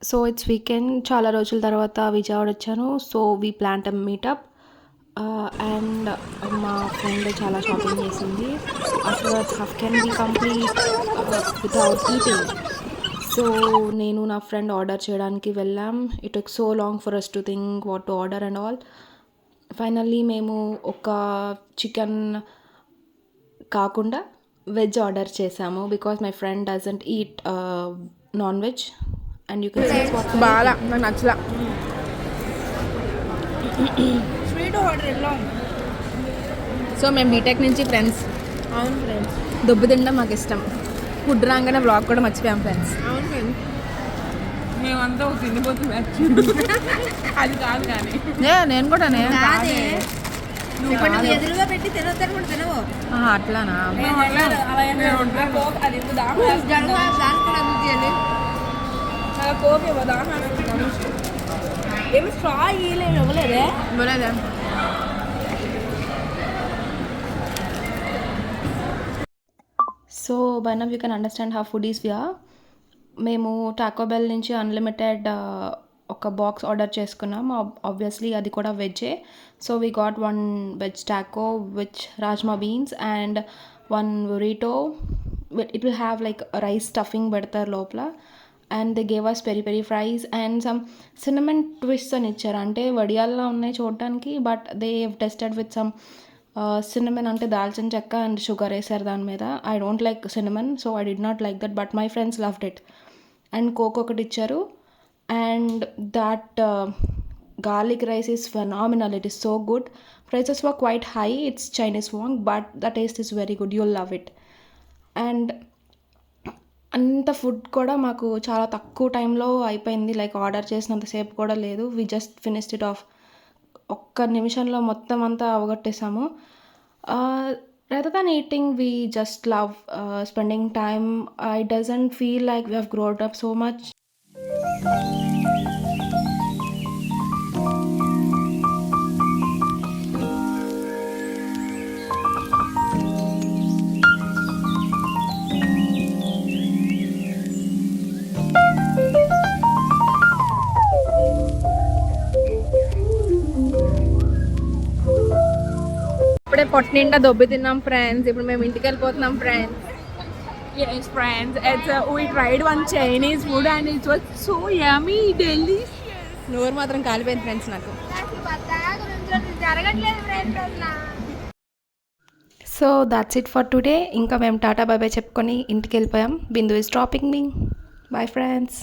So it's weekend, చాలా రోజుల తర్వాత విజయవాడ వచ్చాను. So we plan meetup and మా ఫ్రెండ్ చాలా షాపింగ్ చేసింది. Afterwards how can be complete without eating. So నేను నా ఫ్రెండ్ ఆర్డర్ చేయడానికి వెళ్ళాం. It took so long for us to think what to order and all. Finally మేము ఒక chicken కాకుండా వెజ్ ఆర్డర్ చేసాము because my friend doesn't eat non veg. And you can see what బాగా నాకు నచ్చలా. Sweet order ఎలా ఉంది? So మేము BTech నుంచి ఫ్రెండ్స్. అవును ఫ్రెండ్స్, దొబ్బు తినడం మాకు ఇష్టం. ఫుడ్ రాగానే బ్లాగ్ కూడా మర్చిపోయాం ఫ్రెండ్స్. అవును ఫ్రెండ్స్. మేమంతా ఒక తిండిపోతుంది అది కాదు కానీ నేను కూడా కాదే, ఇప్పుడు నువ్వు ఎదురుగా పెట్టి తినొద్దని కూడా తినవు. అట్లానా? అది దానికి కూడా అందుకు చేయాలి. కోపి దాహం ఏమి స్ట్రా ఇవ్వలేదే. ఇవ్వలేదా? So by now you can understand how foodies we are. మేము టాకో బెల్ నుంచి అన్లిమిటెడ్ ఒక బాక్స్ ఆర్డర్ చేసుకున్నాం. ఆబ్వియస్లీ అది కూడా వెజ్జే. So we got 1 veg taco which rajma beans and 1 burrito. It will have like rice stuffing పెడతారు లోపల. And they gave us peri peri fries and some cinnamon twist అని ఇచ్చారు. అంటే వడియాల్లో ఉన్నాయి చూడటానికి, but they tasted with some cinnamon అంటే దాల్చిన చెక్క అండ్ షుగర్ వేసారు దాని మీద. I don't like cinnamon, so I did not like that, but my friends loved it. And coke ఒకటి ఇచ్చారు. And that garlic rice is phenomenal. It is so good. Prices were quite high. It's Chinese wong, but the taste is very good. You'll love it. And అంత food కూడా మాకు చాలా తక్కువ టైంలో అయిపోయింది. Like order చేసినంతసేపు కూడా లేదు. We just finished it off. ఒక్క నిమిషంలో మొత్తం అంతా అవగొట్టేసాము. rather than eating, we just love spending time. It doesn't feel like we have grown up so much. ఇప్పుడే పొట్ట నిండా దొబ్బి తిన్నాం ఫ్రెండ్స్. ఇప్పుడు మేము ఇంటికి వెళ్ళిపోతున్నాం friends. Yes, friends. We tried one Chinese food and it was so yummy, delicious. నోరు మాత్రం కాలిపోయింది ఫ్రెండ్స్ నాకు. So that's it for today. ఇంకా మేము టాటా బాయ్ బాయ్ చెప్పుకొని ఇంటికి వెళ్ళిపోయాం. Bindu is dropping me. Bye friends.